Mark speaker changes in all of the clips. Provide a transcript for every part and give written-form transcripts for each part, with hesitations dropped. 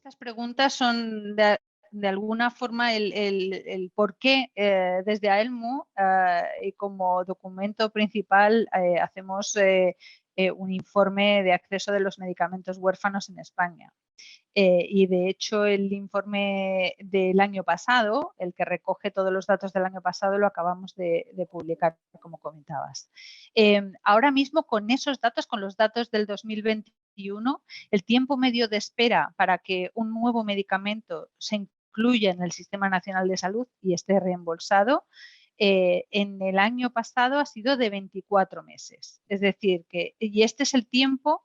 Speaker 1: Estas preguntas son de alguna forma el por qué desde AELMU y como documento principal hacemos un informe de acceso de los medicamentos huérfanos en España. Y de hecho el informe del año pasado, el que recoge todos los datos del año pasado, lo acabamos de publicar, como comentabas. Ahora mismo con esos datos, con los datos del 2021, el tiempo medio de espera para que un nuevo medicamento se incluya en el Sistema Nacional de Salud y esté reembolsado, en el año pasado ha sido de 24 meses. Es decir, y este es el tiempo.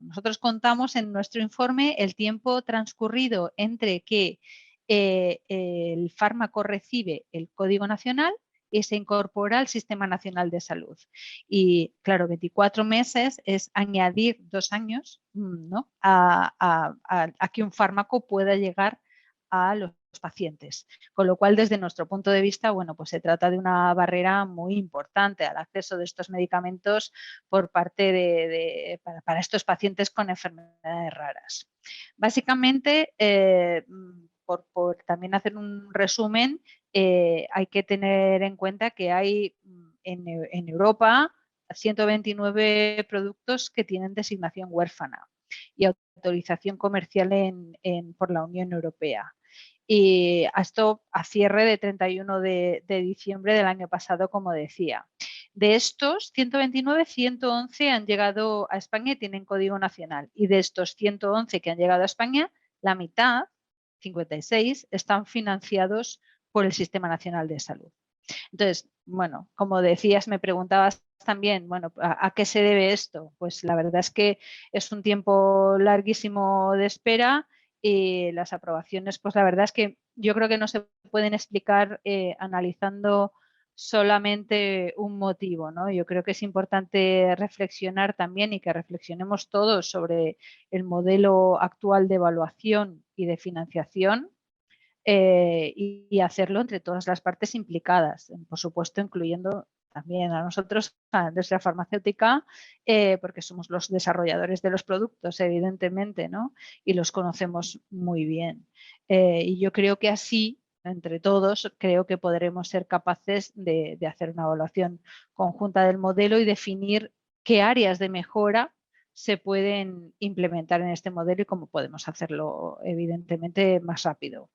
Speaker 1: Nosotros contamos en nuestro informe el tiempo transcurrido entre que el fármaco recibe el Código Nacional y se incorpora al Sistema Nacional de Salud. Y claro, 24 meses es añadir 2 años, ¿no?, a que un fármaco pueda llegar a los pacientes. Con lo cual, desde nuestro punto de vista, bueno, pues se trata de una barrera muy importante al acceso de estos medicamentos por parte para estos pacientes con enfermedades raras. Básicamente, por también hacer un resumen, hay que tener en cuenta que hay en Europa 129 productos que tienen designación huérfana y autorización comercial por la Unión Europea. Y esto a cierre de 31 de diciembre del año pasado, como decía. De estos 129, 111 han llegado a España y tienen código nacional. Y de estos 111 que han llegado a España, la mitad, 56, están financiados por el Sistema Nacional de Salud. Entonces, bueno, como decías, me preguntabas también, bueno, ¿a qué se debe esto? Pues la verdad es que es un tiempo larguísimo de espera y las aprobaciones, pues la verdad es que yo creo que no se pueden explicar analizando solamente un motivo, ¿no? Yo creo que es importante reflexionar también y que reflexionemos todos sobre el modelo actual de evaluación y de financiación, y hacerlo entre todas las partes implicadas, por supuesto incluyendo también a nosotros, a la industria farmacéutica, porque somos los desarrolladores de los productos, evidentemente, ¿no? Y los conocemos muy bien. Y yo creo que así, entre todos, creo que podremos ser capaces de hacer una evaluación conjunta del modelo y definir qué áreas de mejora se pueden implementar en este modelo y cómo podemos hacerlo, evidentemente, más rápido.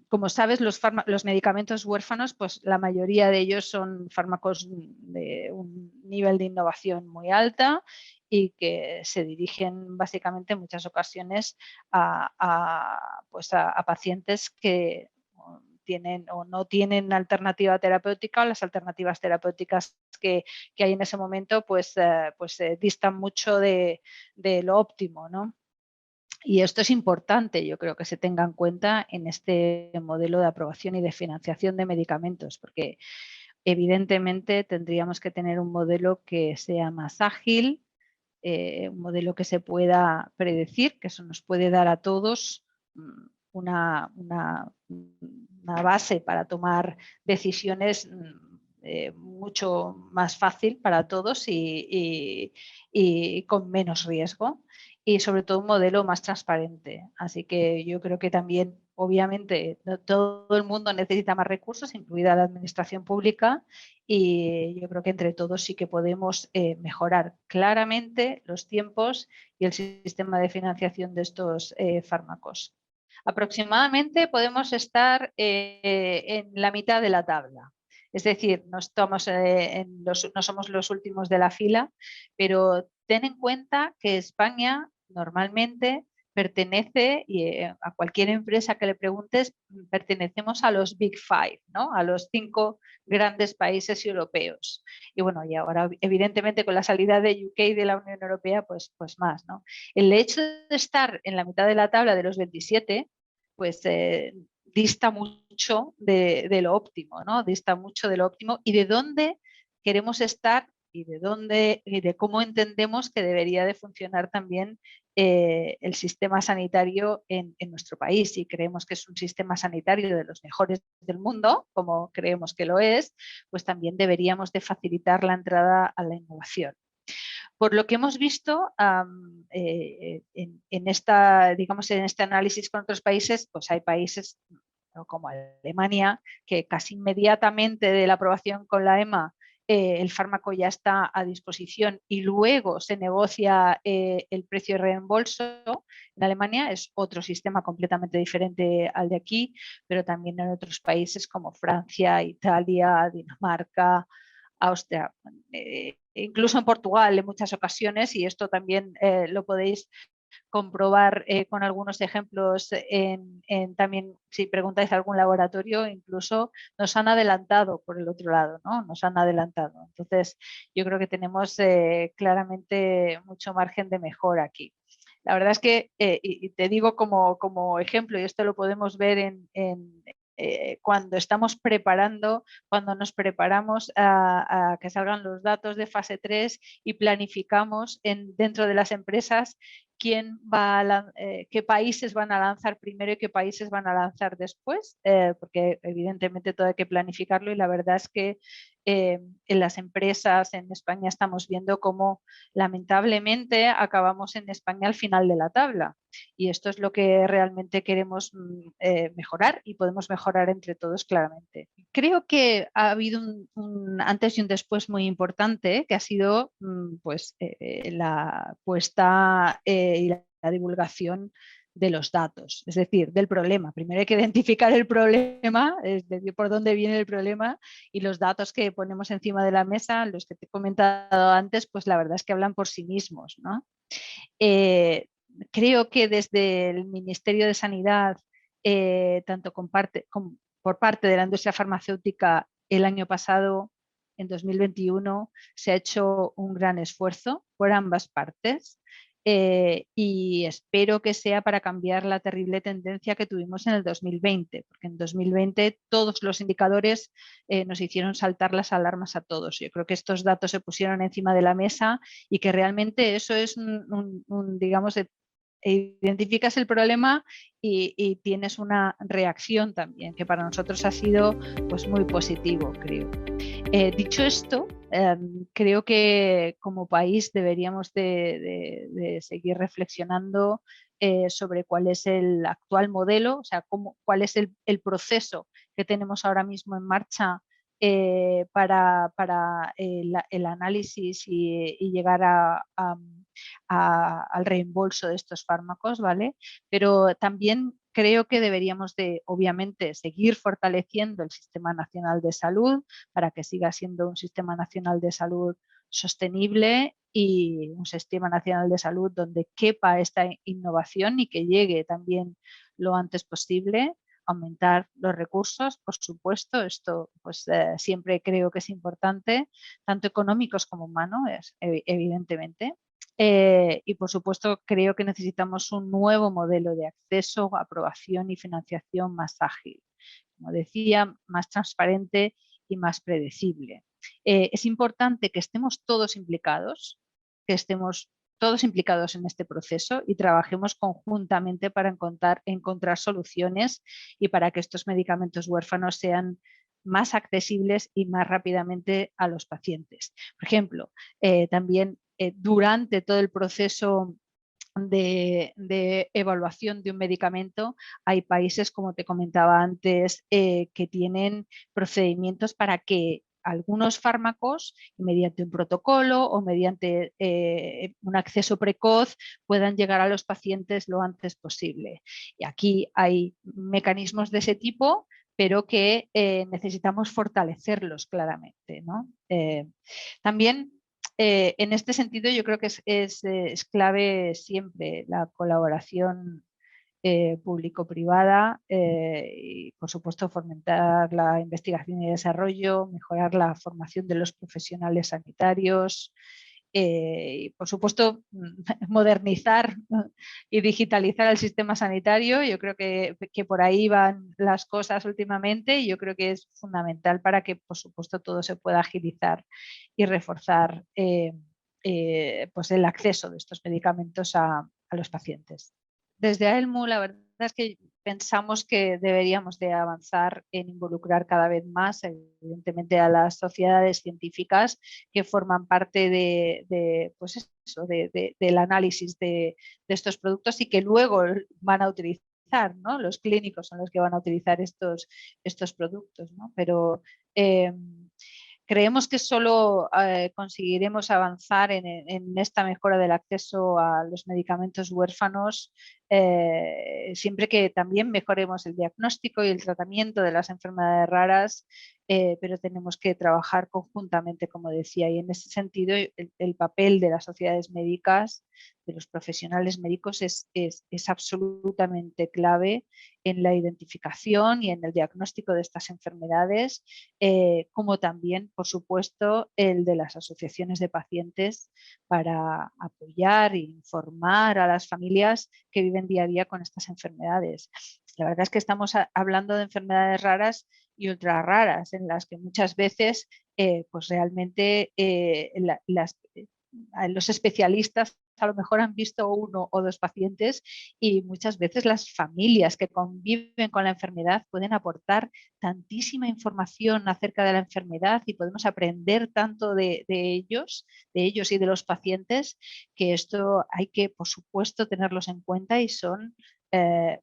Speaker 1: Como sabes, los medicamentos huérfanos, pues la mayoría de ellos son fármacos de un nivel de innovación muy alta y que se dirigen básicamente en muchas ocasiones pues a pacientes que tienen o no tienen alternativa terapéutica, o las alternativas terapéuticas que hay en ese momento pues distan mucho de lo óptimo, ¿no? Y esto es importante, yo creo que se tenga en cuenta en este modelo de aprobación y de financiación de medicamentos, porque evidentemente tendríamos que tener un modelo que sea más ágil, un modelo que se pueda predecir, que eso nos puede dar a todos una base para tomar decisiones mucho más fácil para todos y con menos riesgo, y sobre todo un modelo más transparente. Así que yo creo que también, obviamente, todo el mundo necesita más recursos, incluida la administración pública, y yo creo que entre todos sí que podemos mejorar claramente los tiempos y el sistema de financiación de estos fármacos. Aproximadamente podemos estar en la mitad de la tabla. Es decir, no somos los últimos de la fila, pero ten en cuenta que España normalmente pertenece, y a cualquier empresa que le preguntes, pertenecemos a los Big Five, ¿no? A los 5 grandes países europeos. Y bueno, y ahora evidentemente con la salida de UK de la Unión Europea, pues más, ¿no? El hecho de estar en la mitad de la tabla de los 27, pues dista mucho de lo óptimo, ¿no? Dista mucho de lo óptimo y de dónde queremos estar y de cómo entendemos que debería de funcionar también el sistema sanitario en nuestro país. Y creemos que es un sistema sanitario de los mejores del mundo, como creemos que lo es, pues también deberíamos de facilitar la entrada a la innovación. Por lo que hemos visto en este análisis con otros países, pues hay países como Alemania, que casi inmediatamente de la aprobación con la EMA el fármaco ya está a disposición y luego se negocia el precio de reembolso. En Alemania es otro sistema completamente diferente al de aquí, pero también en otros países como Francia, Italia, Dinamarca, Austria, incluso en Portugal en muchas ocasiones, y esto también lo podéis comprobar con algunos ejemplos también, si preguntáis a algún laboratorio, incluso nos han adelantado por el otro lado, ¿no? Nos han adelantado. Entonces, yo creo que tenemos claramente mucho margen de mejora aquí. La verdad es que, y te digo como ejemplo, y esto lo podemos ver cuando estamos preparando, cuando nos preparamos a que salgan los datos de fase 3 y planificamos dentro de las empresas qué países van a lanzar primero y qué países van a lanzar después, porque evidentemente todo hay que planificarlo y la verdad es que en las empresas en España estamos viendo cómo lamentablemente acabamos en España al final de la tabla y esto es lo que realmente queremos mejorar y podemos mejorar entre todos claramente. Creo que ha habido un antes y un después muy importante que ha sido la puesta y la divulgación de los datos, es decir, del problema. Primero hay que identificar el problema, es decir, por dónde viene el problema y los datos que ponemos encima de la mesa, los que te he comentado antes, pues la verdad es que hablan por sí mismos, ¿no? Creo que desde el Ministerio de Sanidad, tanto por parte de la industria farmacéutica el año pasado, en 2021, se ha hecho un gran esfuerzo por ambas partes y espero que sea para cambiar la terrible tendencia que tuvimos en el 2020, porque en 2020 todos los indicadores nos hicieron saltar las alarmas a todos. Yo creo que estos datos se pusieron encima de la mesa y que realmente eso es digamos, identificas el problema y tienes una reacción también, que para nosotros ha sido pues, muy positivo, creo. Dicho esto, creo que como país deberíamos de seguir reflexionando sobre cuál es el actual modelo, o sea, cuál es el proceso que tenemos ahora mismo en marcha para el análisis y llegar al reembolso de estos fármacos, ¿vale? Pero también creo que deberíamos de, obviamente, seguir fortaleciendo el Sistema Nacional de Salud para que siga siendo un Sistema Nacional de Salud sostenible y un Sistema Nacional de Salud donde quepa esta innovación y que llegue también lo antes posible. Aumentar los recursos, por supuesto, esto pues siempre creo que es importante, tanto económicos como humanos, evidentemente. Y por supuesto creo que necesitamos un nuevo modelo de acceso, aprobación y financiación más ágil, como decía, más transparente y más predecible. Es importante que estemos todos implicados, en este proceso y trabajemos conjuntamente para encontrar soluciones y para que estos medicamentos huérfanos sean más accesibles y más rápidamente a los pacientes. Por ejemplo, también durante todo el proceso de evaluación de un medicamento, hay países, como te comentaba antes, que tienen procedimientos para que algunos fármacos, mediante un protocolo o mediante un acceso precoz, puedan llegar a los pacientes lo antes posible. Y aquí hay mecanismos de ese tipo, pero que necesitamos fortalecerlos claramente, ¿no? También en este sentido, yo creo que es clave siempre la colaboración público-privada y, por supuesto, fomentar la investigación y desarrollo, mejorar la formación de los profesionales sanitarios y, por supuesto, modernizar y digitalizar el sistema sanitario. Yo creo que por ahí van las cosas últimamente y yo creo que es fundamental para que, por supuesto, todo se pueda agilizar y reforzar pues el acceso de estos medicamentos a los pacientes. Desde AELMU, la verdad es que pensamos que deberíamos de avanzar en involucrar cada vez más, evidentemente, a las sociedades científicas que forman parte pues eso, del análisis de estos productos y que luego van a utilizar, ¿no? Los clínicos son los que van a utilizar estos productos, ¿no? Pero creemos que solo conseguiremos avanzar en esta mejora del acceso a los medicamentos huérfanos siempre que también mejoremos el diagnóstico y el tratamiento de las enfermedades raras, pero tenemos que trabajar conjuntamente, como decía, y en ese sentido el papel de las sociedades médicas, de los profesionales médicos, es absolutamente clave en la identificación y en el diagnóstico de estas enfermedades, como también, por supuesto, el de las asociaciones de pacientes para apoyar e informar a las familias que viven día a día con estas enfermedades. La verdad es que estamos hablando de enfermedades raras y ultra raras, en las que muchas veces pues realmente los especialistas a lo mejor han visto uno o dos pacientes y muchas veces las familias que conviven con la enfermedad pueden aportar tantísima información acerca de la enfermedad y podemos aprender tanto de ellos y de los pacientes, que esto hay que, por supuesto, tenerlos en cuenta y son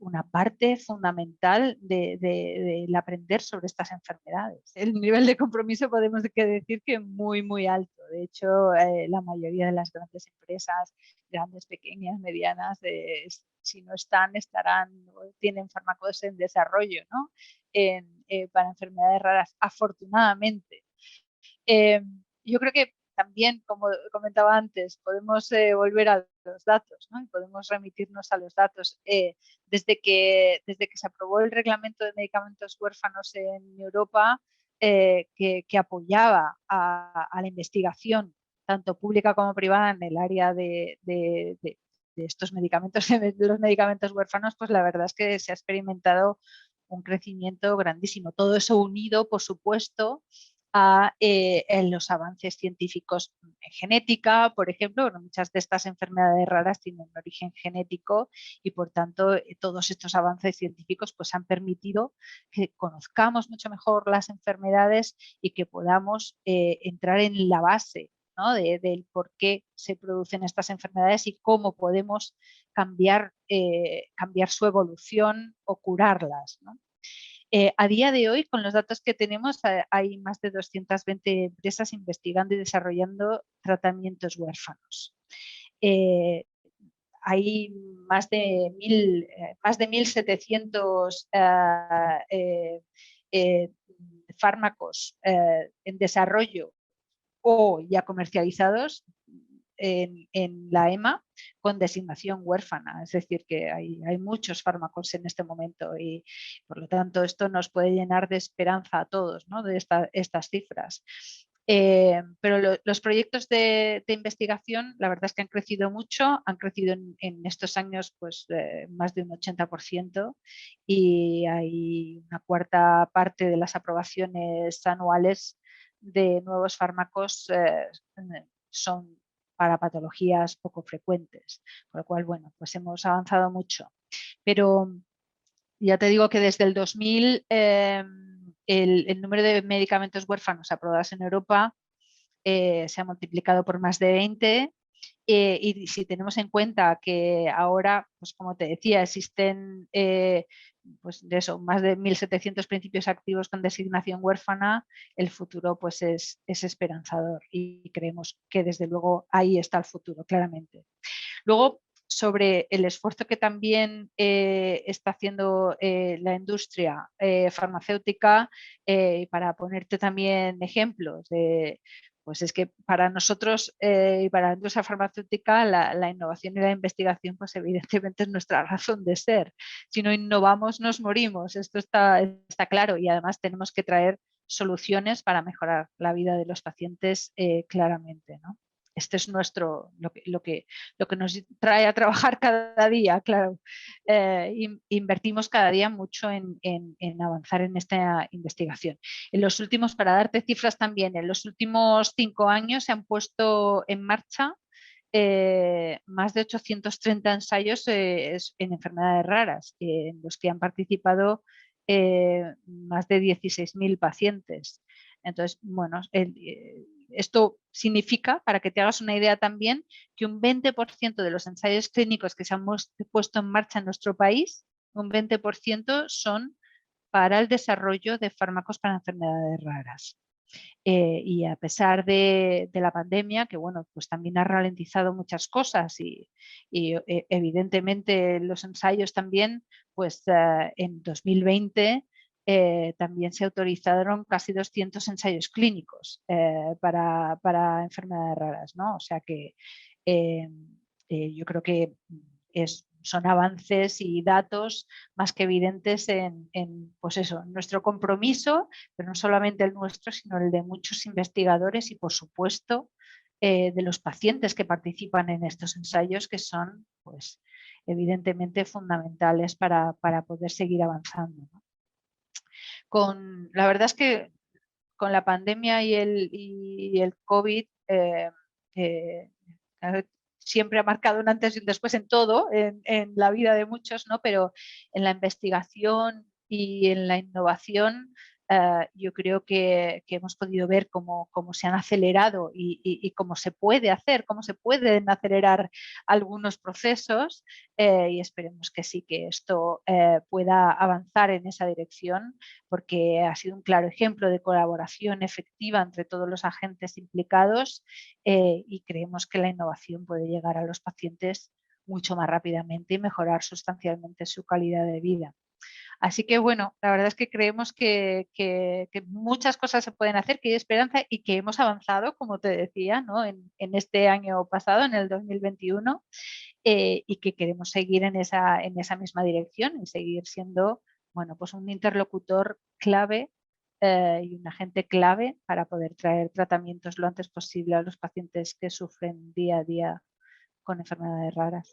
Speaker 1: una parte fundamental del aprender sobre estas enfermedades. El nivel de compromiso podemos decir que muy, muy alto. De hecho, la mayoría de las grandes empresas, grandes, pequeñas, medianas, si no estarán o tienen fármacos en desarrollo, ¿no? Para enfermedades raras, afortunadamente. Yo creo que también, como comentaba antes, podemos volver a los datos, ¿no? Y podemos remitirnos a los datos. Desde que se aprobó el reglamento de medicamentos huérfanos en Europa, que apoyaba a la investigación, tanto pública como privada, en el área de estos medicamentos, de los medicamentos huérfanos, pues la verdad es que se ha experimentado un crecimiento grandísimo. Todo eso unido, por supuesto, en los avances científicos en genética, por ejemplo. Muchas de estas enfermedades raras tienen un origen genético y, por tanto, todos estos avances científicos pues, han permitido que conozcamos mucho mejor las enfermedades y que podamos entrar en la base, ¿no? del por qué se producen estas enfermedades y cómo podemos cambiar su evolución o curarlas, ¿no? A día de hoy, con los datos que tenemos, hay más de 220 empresas investigando y desarrollando tratamientos huérfanos. Hay más de 1.700 fármacos en desarrollo o ya comercializados en la EMA con designación huérfana. Es decir, que hay muchos fármacos en este momento y, por lo tanto, esto nos puede llenar de esperanza a todos, ¿no? De estas cifras. Pero los proyectos de investigación, la verdad es que han crecido mucho, han crecido en estos años pues, más de un 80%, y hay una cuarta parte de las aprobaciones anuales de nuevos fármacos son para patologías poco frecuentes, con lo cual, bueno, pues hemos avanzado mucho. Pero ya te digo que desde el 2000 el número de medicamentos huérfanos aprobados en Europa se ha multiplicado por más de 20. Y si tenemos en cuenta que ahora, pues como te decía, existen pues de eso, más de 1.700 principios activos con designación huérfana, el futuro pues es esperanzador y creemos que desde luego ahí está el futuro, claramente. Luego, sobre el esfuerzo que también está haciendo la industria farmacéutica, para ponerte también ejemplos pues es que para nosotros y para la industria farmacéutica la innovación y la investigación pues evidentemente es nuestra razón de ser. Si no innovamos nos morimos, esto está claro, y además tenemos que traer soluciones para mejorar la vida de los pacientes claramente, ¿no? Este es lo que nos trae a trabajar cada día, claro. Invertimos cada día mucho en avanzar en esta investigación. En los últimos, para darte cifras también, en los últimos 5 años se han puesto en marcha más de 830 ensayos en enfermedades raras, en los que han participado más de 16.000 pacientes. Entonces, bueno, esto significa, para que te hagas una idea también, que un 20% de los ensayos clínicos que se han puesto en marcha en nuestro país, un 20% son para el desarrollo de fármacos para enfermedades raras. Y a pesar de la pandemia, que bueno, pues también ha ralentizado muchas cosas y evidentemente los ensayos también, pues en 2020 también se autorizaron casi 200 ensayos clínicos para enfermedades raras, ¿no? O sea que yo creo que son avances y datos más que evidentes pues eso, nuestro compromiso, pero no solamente el nuestro, sino el de muchos investigadores y, por supuesto, de los pacientes que participan en estos ensayos, que son, pues, evidentemente fundamentales para poder seguir avanzando, ¿no? La verdad es que con la pandemia y el COVID, eh, siempre ha marcado un antes y un después en todo, en la vida de muchos, ¿no? Pero en la investigación y en la innovación, yo creo que hemos podido ver cómo se han acelerado y cómo se puede hacer, cómo se pueden acelerar algunos procesos, y esperemos que sí, que esto pueda avanzar en esa dirección, porque ha sido un claro ejemplo de colaboración efectiva entre todos los agentes implicados, y creemos que la innovación puede llegar a los pacientes mucho más rápidamente y mejorar sustancialmente su calidad de vida. Así que bueno, la verdad es que creemos que muchas cosas se pueden hacer, que hay esperanza y que hemos avanzado, como te decía, ¿no? en este año pasado, en el 2021, y que queremos seguir en esa misma dirección y seguir siendo, bueno, pues un interlocutor clave y un agente clave para poder traer tratamientos lo antes posible a los pacientes que sufren día a día con enfermedades raras.